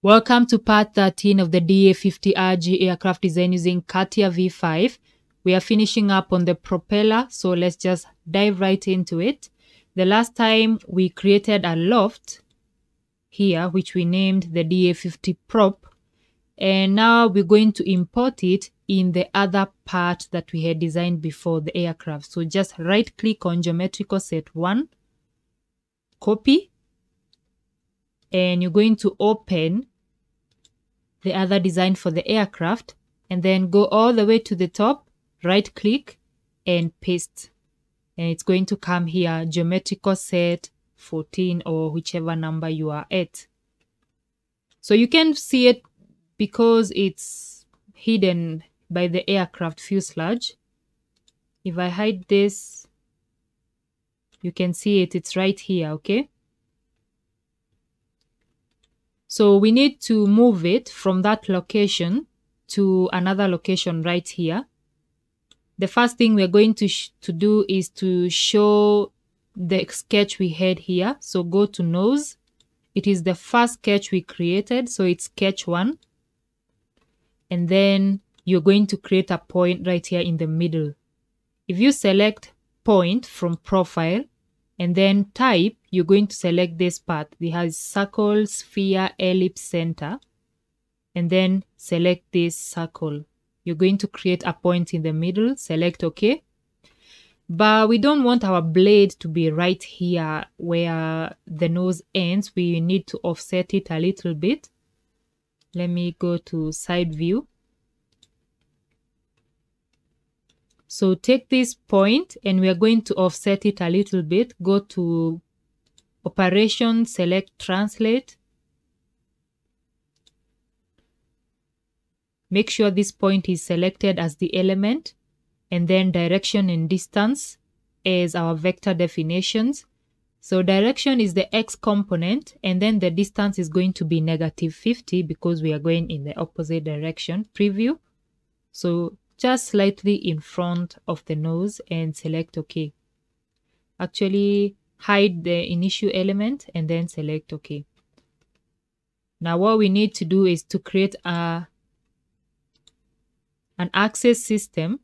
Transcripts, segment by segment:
Welcome to part 13 of the DA50 RG aircraft design using CATIA V5. We are finishing up on the propeller, so let's just dive right into it. The last time we created a loft here, which we named the DA50 prop, and now we're going to import it in the other part that we had designed before, the aircraft. So just right click on geometrical set 1, copy, and you're going to open the other design for the aircraft, and then go all the way to the top, right click and paste, and it's going to come here, geometrical set 14 or whichever number you are at. So you can see it because it's hidden by the aircraft fuselage. If I hide this, you can see it, it's right here. Okay, so we need to move it from that location to another location right here. The first thing we're going to do is to show the sketch we had here. So go to nose. It is the first sketch we created, so it's sketch 1. And then you're going to create a point right here in the middle. If you select point from profile and then type, you're going to select this part. It has circle, sphere, ellipse, center, and then select this circle. You're going to create a point in the middle, select OK. But we don't want our blade to be right here where the nose ends. We need to offset it a little bit. Let me go to side view. So take this point and we are going to offset it a little bit. Go to operation, select translate. Make sure this point is selected as the element, and then direction and distance as our vector definitions. So direction is the x component, and then the distance is going to be -50 because we are going in the opposite direction. Preview. So just slightly in front of the nose and select OK. Actually, hide the initial element and then select OK. Now what we need to do is to create an axis system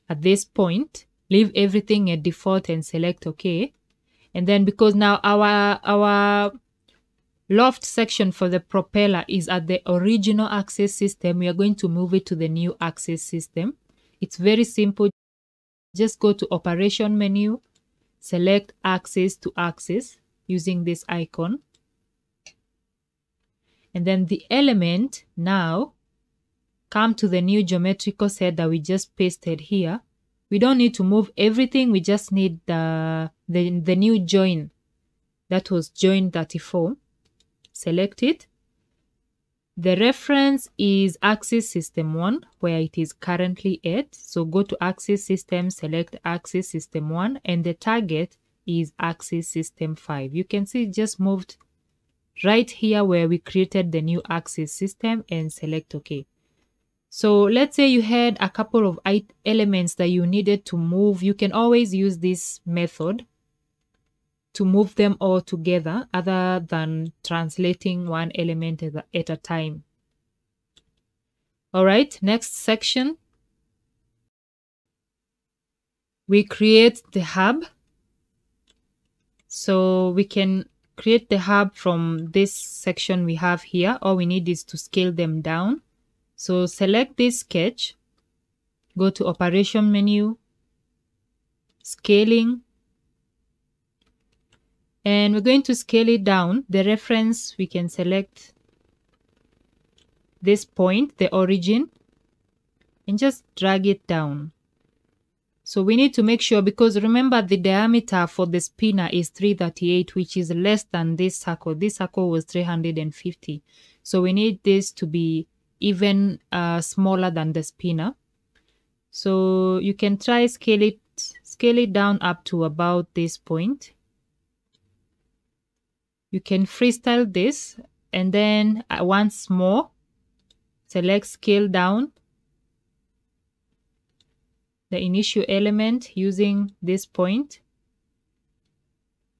at this point. Leave everything at default and select OK. And then because now our loft section for the propeller is at the original axis system, we are going to move it to the new axis system. It's very simple. Just go to operation menu, select axis to axis using this icon. And then the element, now come to the new geometrical set that we just pasted here. We don't need to move everything. We just need the new join. That was join 34. Select it. The reference is axis system 1, where it is currently at. So go to axis system, select axis system 1, and the target is axis system 5. You can see it just moved right here where we created the new axis system, and select OK. So let's say you had a couple of elements that you needed to move. You can always use this method to move them all together other than translating one element at a time. All right, next section. We create the hub. So we can create the hub from this section we have here. All we need is to scale them down. So select this sketch, go to operation menu, scaling, and we're going to scale it down. The reference, we can select this point, the origin, and just drag it down. So we need to make sure, because remember the diameter for the spinner is 338, which is less than this circle. This circle was 350. So we need this to be even smaller than the spinner. So you can try scale it down up to about this point. You can freestyle this, and then once more select scale down the initial element using this point,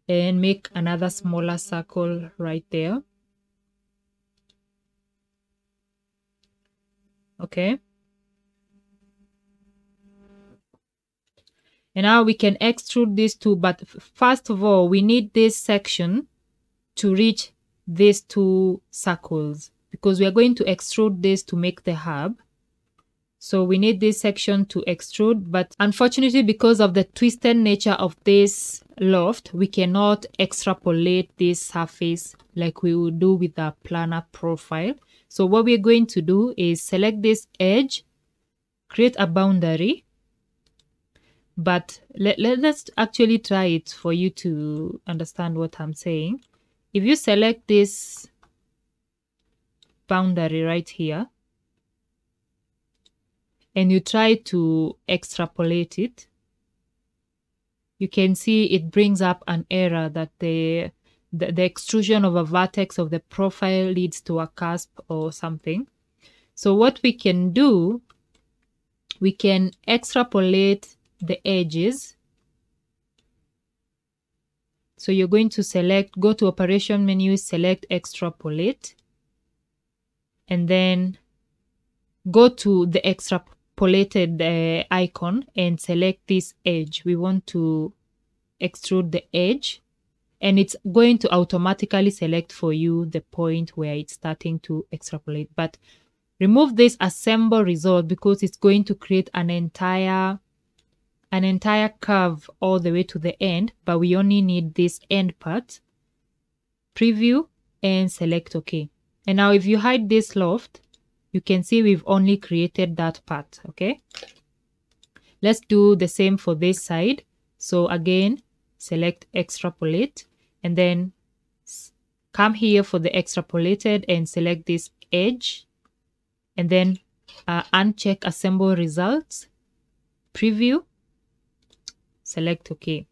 and make another smaller circle right there. Okay. And now we can extrude these two, but first of all, we need this section to reach these two circles because we are going to extrude this to make the hub. So we need this section to extrude, but unfortunately, because of the twisted nature of this loft, we cannot extrapolate this surface like we would do with a planar profile. So what we're going to do is select this edge, create a boundary, but let's actually try it for you to understand what I'm saying. If you select this boundary right here, and you try to extrapolate it, you can see it brings up an error that the extrusion of a vertex of the profile leads to a cusp or something. So what we can do, we can extrapolate the edges. So you're going to go to operation menu, select extrapolate, and then go to the extrapolated icon and select this edge. We want to extrude the edge, and it's going to automatically select for you the point where it's starting to extrapolate. But remove this assemble result because it's going to create an entire curve all the way to the end, but we only need this end part. Preview and select OK. And now if you hide this loft, you can see we've only created that part. Okay, let's do the same for this side. So again, select extrapolate, and then come here for the extrapolated and select this edge, and then uncheck assemble results, preview, select OK.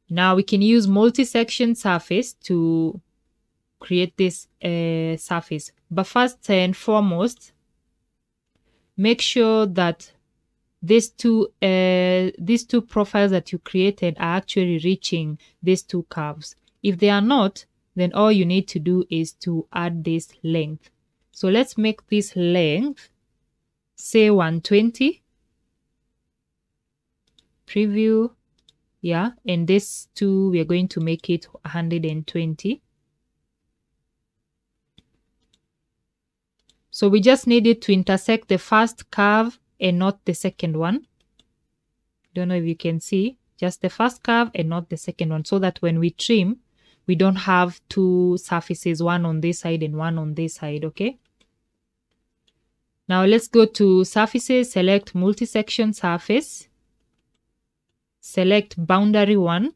Now we can use multi-section surface to create this surface. But first and foremost, make sure that these two profiles that you created are actually reaching these two curves. If they are not, then all you need to do is to add this length. So let's make this length, say 120. Preview, yeah, and this two, we are going to make it 120. So we just need it to intersect the first curve and not the second one. Don't know if you can see, just the first curve and not the second one, so that when we trim, we don't have two surfaces, one on this side and one on this side. Okay. Now let's go to surfaces, select multi-section surface, select boundary 1,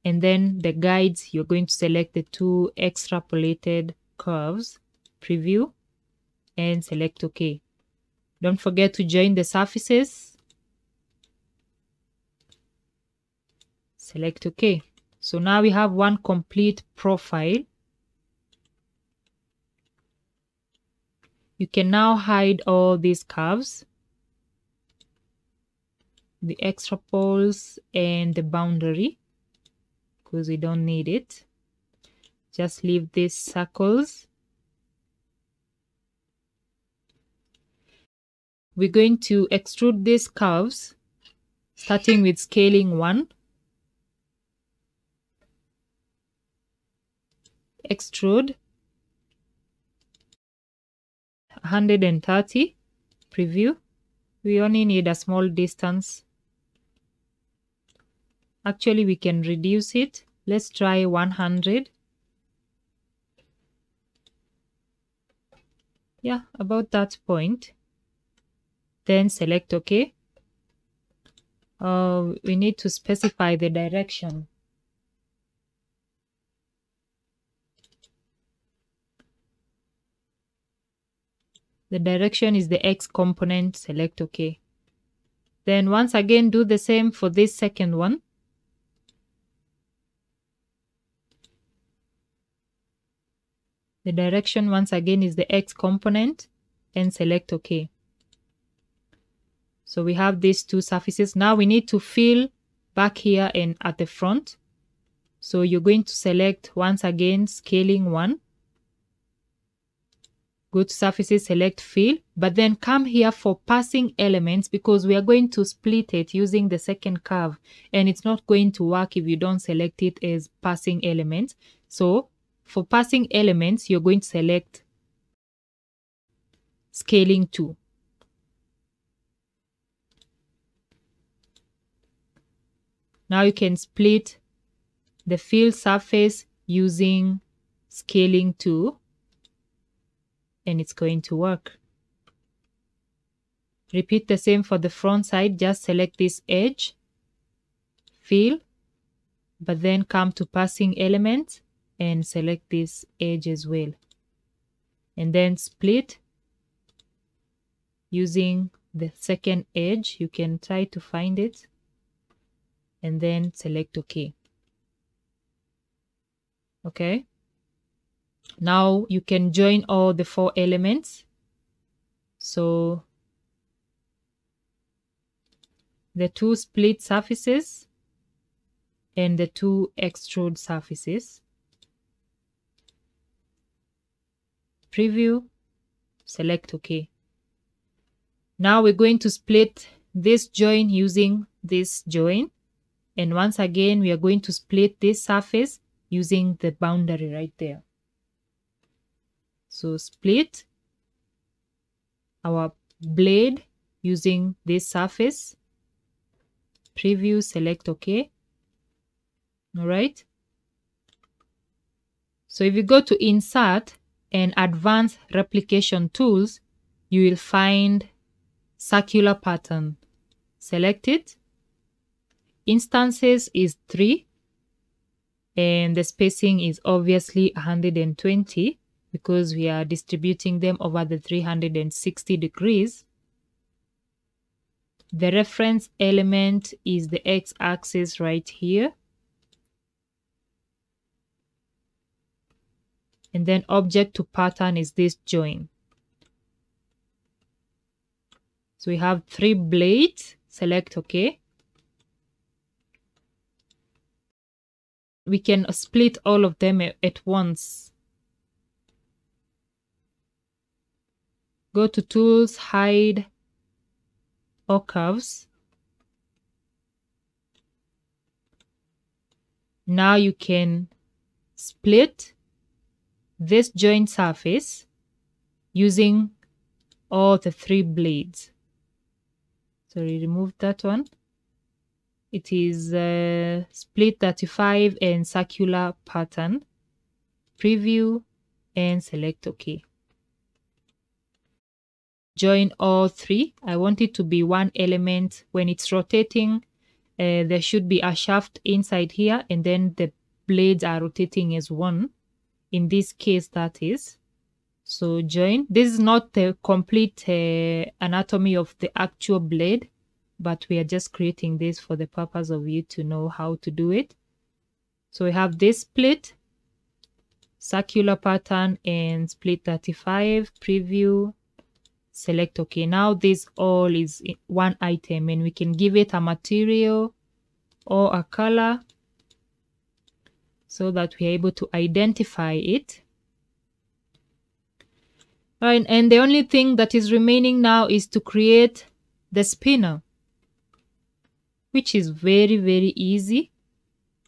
and then the guides, you're going to select the two extrapolated curves, preview, and select OK. Don't forget to join the surfaces. Select OK. So now we have one complete profile. You can now hide all these curves, the extrapoles and the boundary, because we don't need it. Just leave these circles. We're going to extrude these curves, starting with scaling 1. Extrude 130. Preview. We only need a small distance. Actually, we can reduce it. Let's try 100. Yeah, about that point. Then select OK. We need to specify the direction. The direction is the X component. Select OK. Then once again, do the same for this second one. The direction once again is the X component, and select OK. So we have these two surfaces. Now we need to fill back here and at the front. So you're going to select once again scaling 1. Go to surfaces, select fill, but then come here for passing elements because we are going to split it using the second curve, and it's not going to work if you don't select it as passing elements. So for passing elements, you're going to select scaling 2. Now you can split the fill surface using scaling 2. And it's going to work. Repeat the same for the front side. Just select this edge, fill, but then come to passing element and select this edge as well. And then split using the second edge. You can try to find it and then select OK. Okay. Now you can join all the 4 elements. So the 2 split surfaces and the 2 extrude surfaces. Preview, select OK. Now we're going to split this join using this join. And once again, we are going to split this surface using the boundary right there. So split our blade using this surface. Preview, select OK. All right. So if you go to Insert and Advanced Replication Tools, you will find Circular Pattern. Select it. Instances is 3. And the spacing is obviously 120. Because we are distributing them over the 360 degrees. The reference element is the x-axis right here. And then object to pattern is this join. So we have 3 blades. Select OK. We can split all of them at once. Go to Tools, Hide, or Curves. Now you can split this joint surface using all the 3 blades. So we remove that one. It is split 35 and circular pattern. Preview and select OK. Join all 3. I want it to be one element. When it's rotating, there should be a shaft inside here, and then the blades are rotating as one. In this case, that is. So join. This is not the complete anatomy of the actual blade, but we are just creating this for the purpose of you to know how to do it. So we have this split, circular pattern, and split 35. Preview. Select OK. Now this all is one item, and we can give it a material or a color so that we are able to identify it. Right, and the only thing that is remaining now is to create the spinner, which is very, very easy.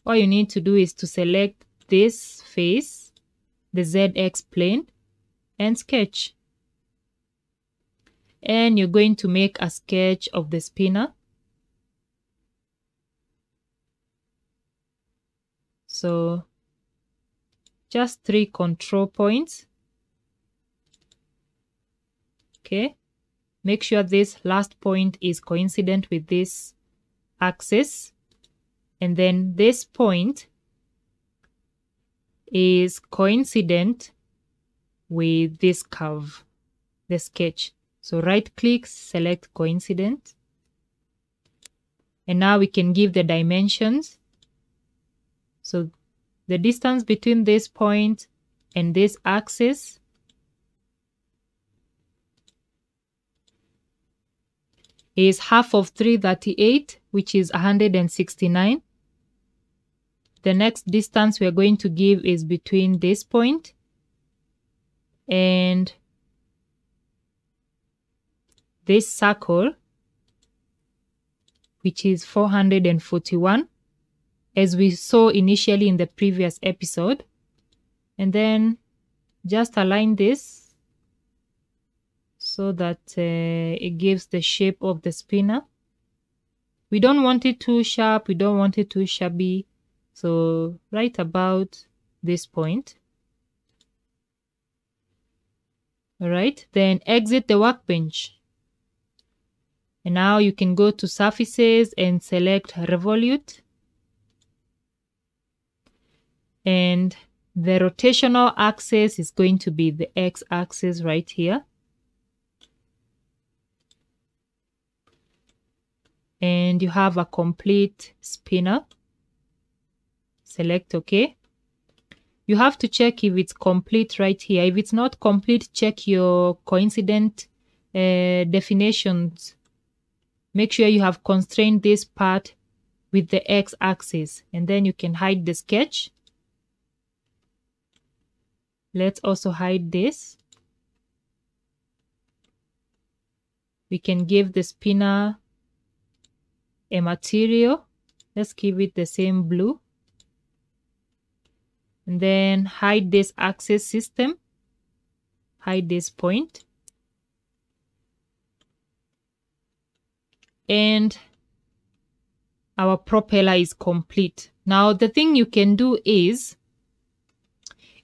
All you need to do is to select this face, the ZX plane, and sketch. And you're going to make a sketch of the spinner. So just 3 control points. Okay. Make sure this last point is coincident with this axis. And then this point is coincident with this curve, the sketch. So right click, select coincident. And now we can give the dimensions. So the distance between this point and this axis is half of 338, which is 169. The next distance we are going to give is between this point and this circle, which is 441, as we saw initially in the previous episode. And then just align this so that it gives the shape of the spinner. We don't want it too sharp, we don't want it too shabby, so right about this point. All right, then exit the workbench. And now you can go to surfaces and select revolute. And the rotational axis is going to be the x-axis right here. And you have a complete spinner. Select OK. You have to check if it's complete right here. If it's not complete, check your coincident definitions. Make sure you have constrained this part with the x-axis, and then you can hide the sketch. Let's also hide this. We can give the spinner a material. Let's give it the same blue. And then hide this axis system. Hide this point. And our propeller is complete. Now the thing you can do is,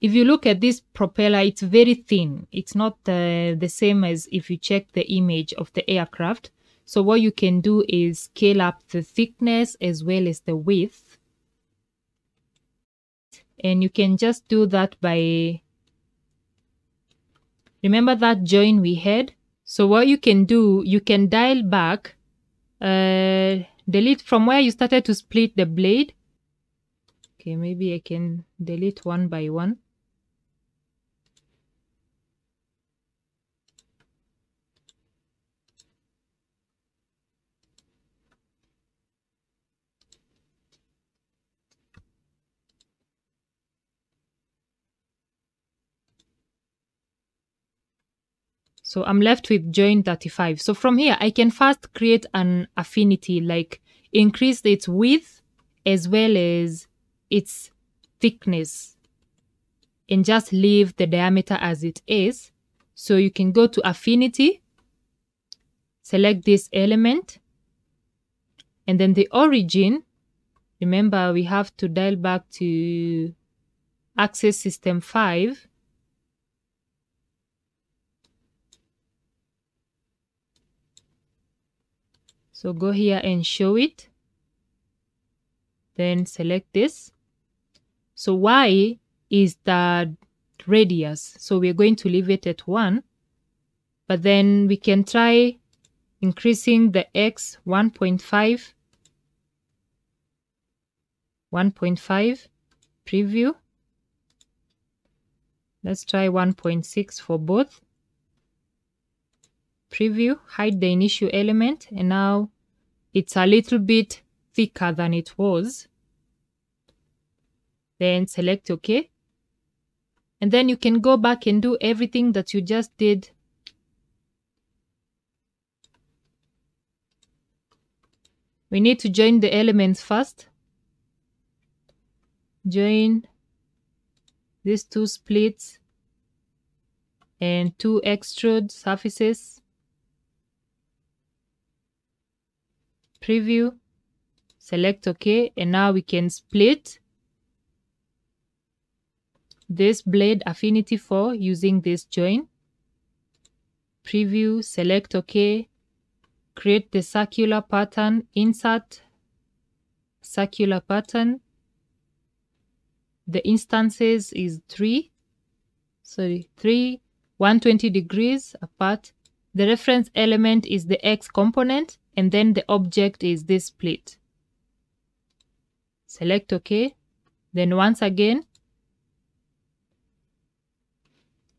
if you look at this propeller, it's very thin. It's not the same as if you check the image of the aircraft. So what you can do is scale up the thickness as well as the width. And you can just do that by, remember that join we had? So what you can do, you can dial back, delete from where you started to split the blade. Okay, maybe I can delete one by one. So I'm left with join 35. So from here, I can first create an affinity, like increase its width as well as its thickness, and just leave the diameter as it is. So you can go to affinity, select this element, and then the origin. Remember, we have to dial back to axis system 5. So go here and show it. Then select this. So Y is the radius. So we're going to leave it at 1. But then we can try increasing the X 1.5. 1.5. Preview. Let's try 1.6 for both. Preview, hide the initial element, and now it's a little bit thicker than it was. Then select OK. And then you can go back and do everything that you just did. We need to join the elements first. Join these two splits and two extrude surfaces. Preview, select OK, and now we can split this blade affinity 4 using this join. Preview, select OK, create the circular pattern, insert circular pattern. The instances is 3, 120 degrees apart. The reference element is the X component, and then the object is this split. Select OK. Then once again,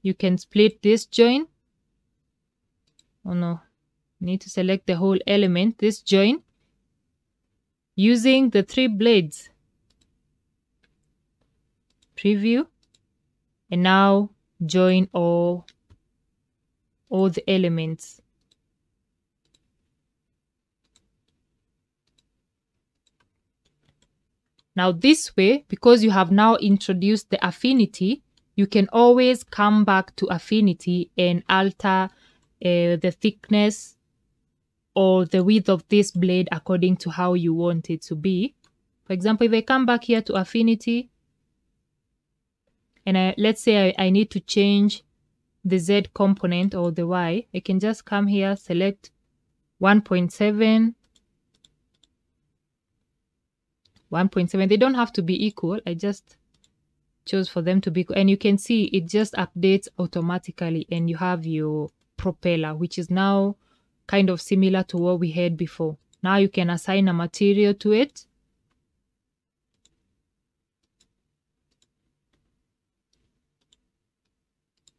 you can split this join. Oh no, need to select the whole element, this join, using the 3 blades. Preview, and now join all the elements. Now this way, because you have now introduced the affinity, you can always come back to affinity and alter the thickness or the width of this blade according to how you want it to be. For example, if I come back here to affinity, and let's say I need to change the Z component or the Y, I can just come here, select 1.7, 1.7. They don't have to be equal. I just chose for them to be equal. And you can see it just updates automatically, and you have your propeller, which is now kind of similar to what we had before. Now you can assign a material to it.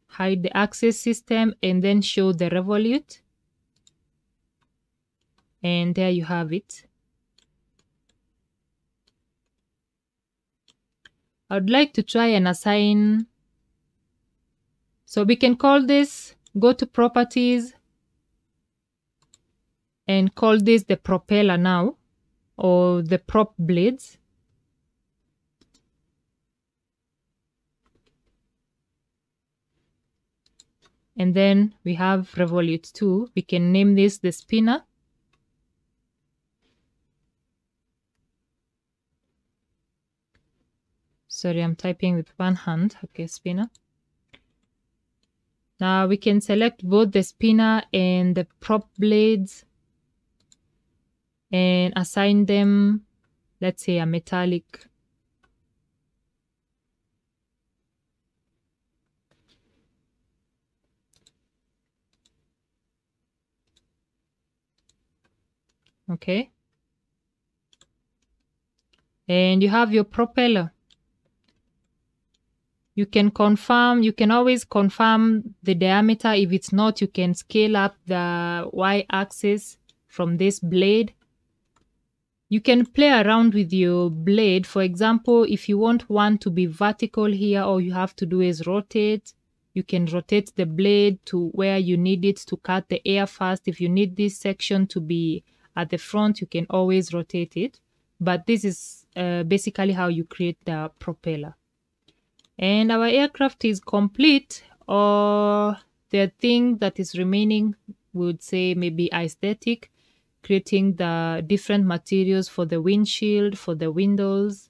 Hide the axis system and then show the revolute. And there you have it. I would like to try and assign. So we can call this, go to properties and call this the propeller now, or the prop blades. And then we have revolute too. We can name this the spinner. Sorry, I'm typing with one hand. Okay, spinner. Now we can select both the spinner and the prop blades and assign them, let's say, a metallic. Okay. And you have your propeller. You can confirm, you can always confirm the diameter. If it's not, you can scale up the y-axis from this blade. You can play around with your blade. For example, if you want one to be vertical here, all you have to do is rotate. You can rotate the blade to where you need it to cut the air first. If you need this section to be at the front, you can always rotate it. But this is basically how you create the propeller. And our aircraft is complete, or the thing that is remaining, we would say maybe aesthetic, creating the different materials for the windshield, for the windows,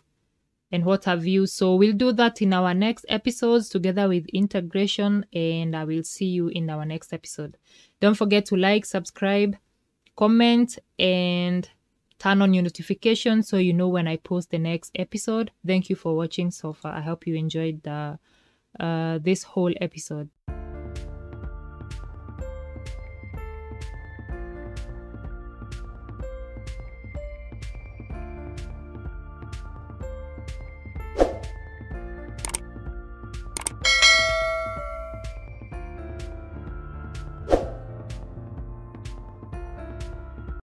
and what have you. So we'll do that in our next episodes together with integration, and I will see you in our next episode. Don't forget to like, subscribe, comment, and turn on your notifications so you know when I post the next episode. Thank you for watching so far. I hope you enjoyed this whole episode.